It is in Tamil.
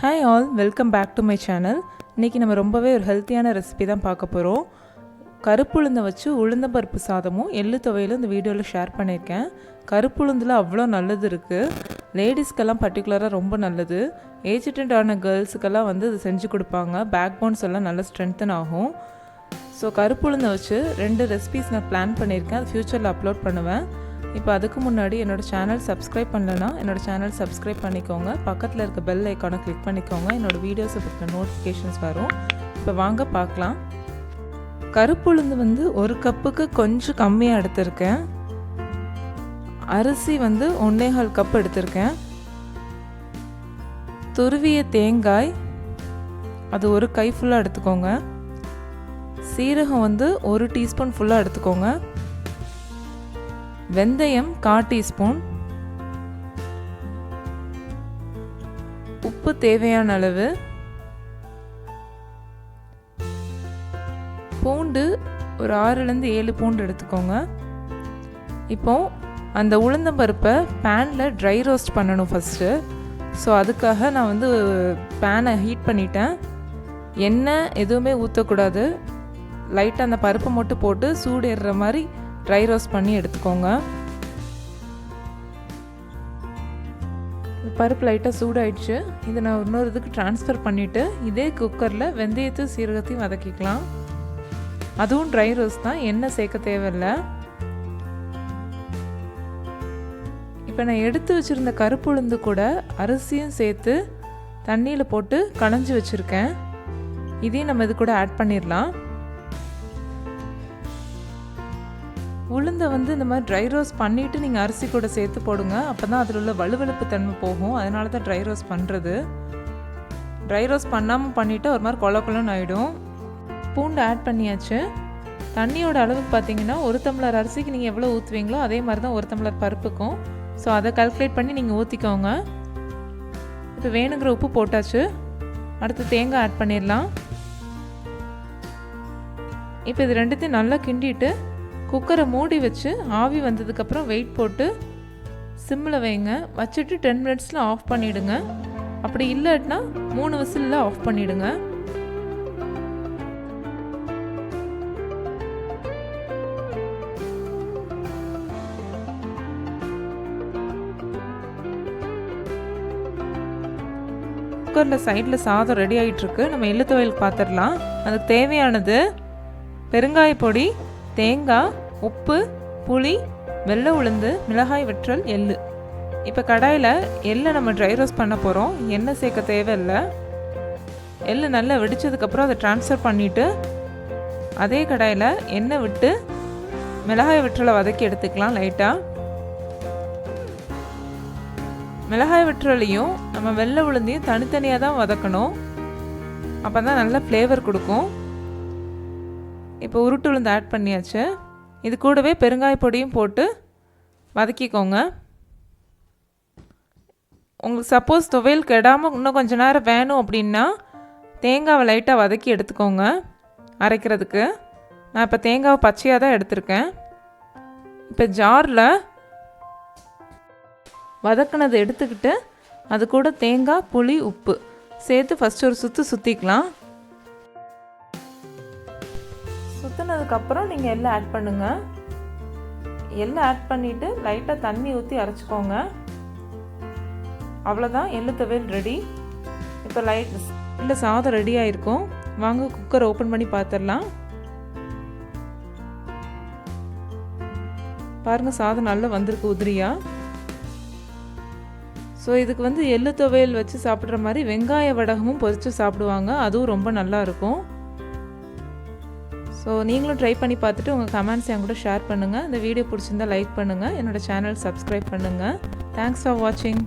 Hi all, welcome back to my channel. இன்றைக்கி நம்ம ரொம்பவே ஒரு ஹெல்த்தியான ரெசிபி தான் பார்க்க போகிறோம். கருப்புளுந்தை வச்சு உளுந்தம் பருப்பு சாதமும் எள்ளு துவையலும் இந்த வீடியோவில் ஷேர் பண்ணியிருக்கேன். கருப்புளுந்தில் அவ்வளோ நல்லது இருக்குது. லேடிஸ்க்கெல்லாம் பர்டிகுலராக ரொம்ப நல்லது. ஏஜ்டட் ஆன கேர்ள்ஸுக்கெல்லாம் வந்து இது செஞ்சு கொடுப்பாங்க. பேக் போன்ஸ் எல்லாம் நல்லா ஸ்ட்ரென்தன் ஆகும். ஸோ கருப்புளுந்தை வச்சு 2 ரெசிபிஸ் நான் பிளான் பண்ணியிருக்கேன். அது ஃப்யூச்சரில் அப்லோட் பண்ணுவேன். இப்போ அதுக்கு முன்னாடி என்னோடய சேனல் சப்ஸ்கிரைப் பண்ணலன்னா என்னோடய சேனல் சப்ஸ்கிரைப் பண்ணிக்கோங்க. பக்கத்தில் இருக்க பெல் ஐக்கானை கிளிக் பண்ணிக்கோங்க. என்னோடய வீடியோஸை பற்றின நோட்டிஃபிகேஷன்ஸ் வரும். இப்போ வாங்க பார்க்கலாம். கருப்புளுந்து வந்து 1 கப்புக்கு கொஞ்சம் கம்மியாக எடுத்திருக்கேன். அரிசி வந்து 1.25 கப் எடுத்திருக்கேன். துருவிய தேங்காய் அது 1 கை ஃபுல்லாக எடுத்துக்கோங்க. சீரகம் வந்து 1 டீஸ்பூன் ஃபுல்லாக எடுத்துக்கோங்க. வெந்தயம் 1/4 டீஸ்பூன், உப்பு தேவையான அளவு, பூண்டு ஒரு 6லேருந்து 7 பூண்டு எடுத்துக்கோங்க. இப்போ அந்த உளுந்தம்பருப்பை பேனில் ட்ரை ரோஸ்ட் பண்ணணும் ஃபஸ்ட்டு. ஸோ அதுக்காக நான் வந்து பேனை ஹீட் பண்ணிட்டேன். எண்ணெய் எதுவுமே ஊற்றக்கூடாது. லைட்டாக அந்த பருப்பை மட்டும் போட்டு சூடு ஏறுற மாதிரி ட்ரை ரோஸ்ட் பண்ணி எடுத்துக்கோங்க. பருப்பு லைட்டாக சூடாயிடுச்சு. இதை நான் இன்னொரு இதுக்கு ட்ரான்ஸ்ஃபர் பண்ணிவிட்டு இதே குக்கரில் வெந்தயத்தையும் சீரகத்தையும் வதக்கிக்கலாம். அதுவும் ட்ரை ரோஸ்ட் தான், எண்ணெய் சேர்க்க தேவையில்லை. இப்போ நான் எடுத்து வச்சுருந்த கருப்புளுந்து கூட அரிசியும் சேர்த்து தண்ணியில் போட்டு களைஞ்சி வச்சுருக்கேன். இதையும் நம்ம இது கூட ஆட் பண்ணிடலாம். உளுந்தை வந்து இந்த மாதிரி ட்ரை ரோஸ்ட் பண்ணிவிட்டு நீங்கள் அரிசி கூட சேர்த்து போடுங்க. அப்போ தான் அதில் உள்ள வலுவலுப்பு தன்மை போகும். அதனால தான் ட்ரை ரோஸ்ட் பண்ணுறது. ட்ரை ரோஸ்ட் பண்ணாமல் பண்ணிவிட்டு ஒரு மாதிரி கொலன்னு ஆகிடும். பூண்டு ஆட் பண்ணியாச்சு. தண்ணியோட அளவு பார்த்தீங்கன்னா 1 டம்ளர் அரிசிக்கு நீங்கள் எவ்வளோ ஊற்றுவீங்களோ அதே மாதிரி தான் 1 டம்ளர் பருப்புக்கும். ஸோ அதை கால்குலேட் பண்ணி நீங்கள் ஊற்றிக்கோங்க. இப்போ வேணுங்கிற உப்பு போட்டாச்சு. அடுத்து தேங்காய் ஆட் பண்ணிடலாம். இப்போ இது ரெண்டுத்தையும் நல்லா கிண்டிட்டு குக்கரை மூடி வச்சு ஆவி வந்ததுக்கப்புறம் வெயிட் போட்டு சிம்மில் வைங்க. வச்சுட்டு 10 மினிட்ஸில் ஆஃப் பண்ணிவிடுங்க. அப்படி இல்லைன்னா 3 விசிலில் ஆஃப் பண்ணிவிடுங்க. குக்கரில் சைடில் சாதம் ரெடி ஆகிட்டுருக்கு. நம்ம எள்ளு துவையல் பார்த்துடலாம். அதுக்கு தேவையானது பெருங்காயப்பொடி, தேங்காய், உப்பு, புளி, வெள்ளை உளுந்து, மிளகாய் வற்றல், எள்ளு. இப்போ கடாயில் எள்ளை நம்ம ட்ரை ரோஸ்ட் பண்ண போகிறோம். எண்ணெய் சேர்க்க தேவையில்லை. எள்ளு நல்லா வெடித்ததுக்கப்புறம் அதை ட்ரான்ஸ்ஃபர் பண்ணிவிட்டு அதே கடாயில் எண்ணெய் விட்டு மிளகாய் வற்றலை வதக்கி எடுத்துக்கலாம். லைட்டாக மிளகாய் வற்றலையும் நம்ம வெள்ளை உளுந்தையும் தனித்தனியாக தான் வதக்கணும். அப்போ தான் நல்ல ஃப்ளேவர் கொடுக்கும். இப்போ உருட்டு உளுந்து ஆட் பண்ணியாச்சு. இது கூடவே பெருங்காய பொடியும் போட்டு வதக்கிக்கோங்க. உங்களுக்கு சப்போஸ் துவையல் கெடாமல் இன்னும் கொஞ்சம் நேரம் வேணும் அப்படின்னா தேங்காவை லைட்டாக வதக்கி எடுத்துக்கோங்க அரைக்கிறதுக்கு. நான் இப்போ தேங்காவை பச்சையாக தான் எடுத்திருக்கேன். இப்போ ஜாரில் வதக்கினதை எடுத்துக்கிட்டு அது கூட தேங்காய், புளி, உப்பு சேர்த்து ஃபஸ்ட்டு ஒரு சுற்றிக்கலாம். சுற்றினதுக்கப்புறம் நீங்கள் எல்லாம் ஆட் பண்ணுங்கள். எல்லாம் ஆட் பண்ணிவிட்டு லைட்டாக தண்ணி ஊற்றி அரைச்சிக்கோங்க. அவ்வளோதான், எள்ளு துவையல் ரெடி. இப்போ இல்லை சாதம் ரெடி ஆகிருக்கும். வாங்க குக்கர் ஓப்பன் பண்ணி பார்த்துடலாம். பாருங்கள், சாதம் நல்லா வந்திருக்கு உதிரியாக. ஸோ இதுக்கு வந்து எள்ளு துவையல் வச்சு சாப்பிட்ற மாதிரி வெங்காய வடகமும் பொரித்து சாப்பிடுவாங்க. அதுவும் ரொம்ப நல்லா இருக்கும். ஸோ நீங்களும் ட்ரை பண்ணி பார்த்துட்டு உங்கள் கமெண்ட்ஸ் என் கூட ஷேர் பண்ணுங்கள். இந்த வீடியோ பிடிச்சிருந்தால் லைக் பண்ணுங்கள். என்னோடய சேனல் சப்ஸ்கிரைப் பண்ணுங்கள். தேங்க்ஸ் ஃபார் வாட்சிங்.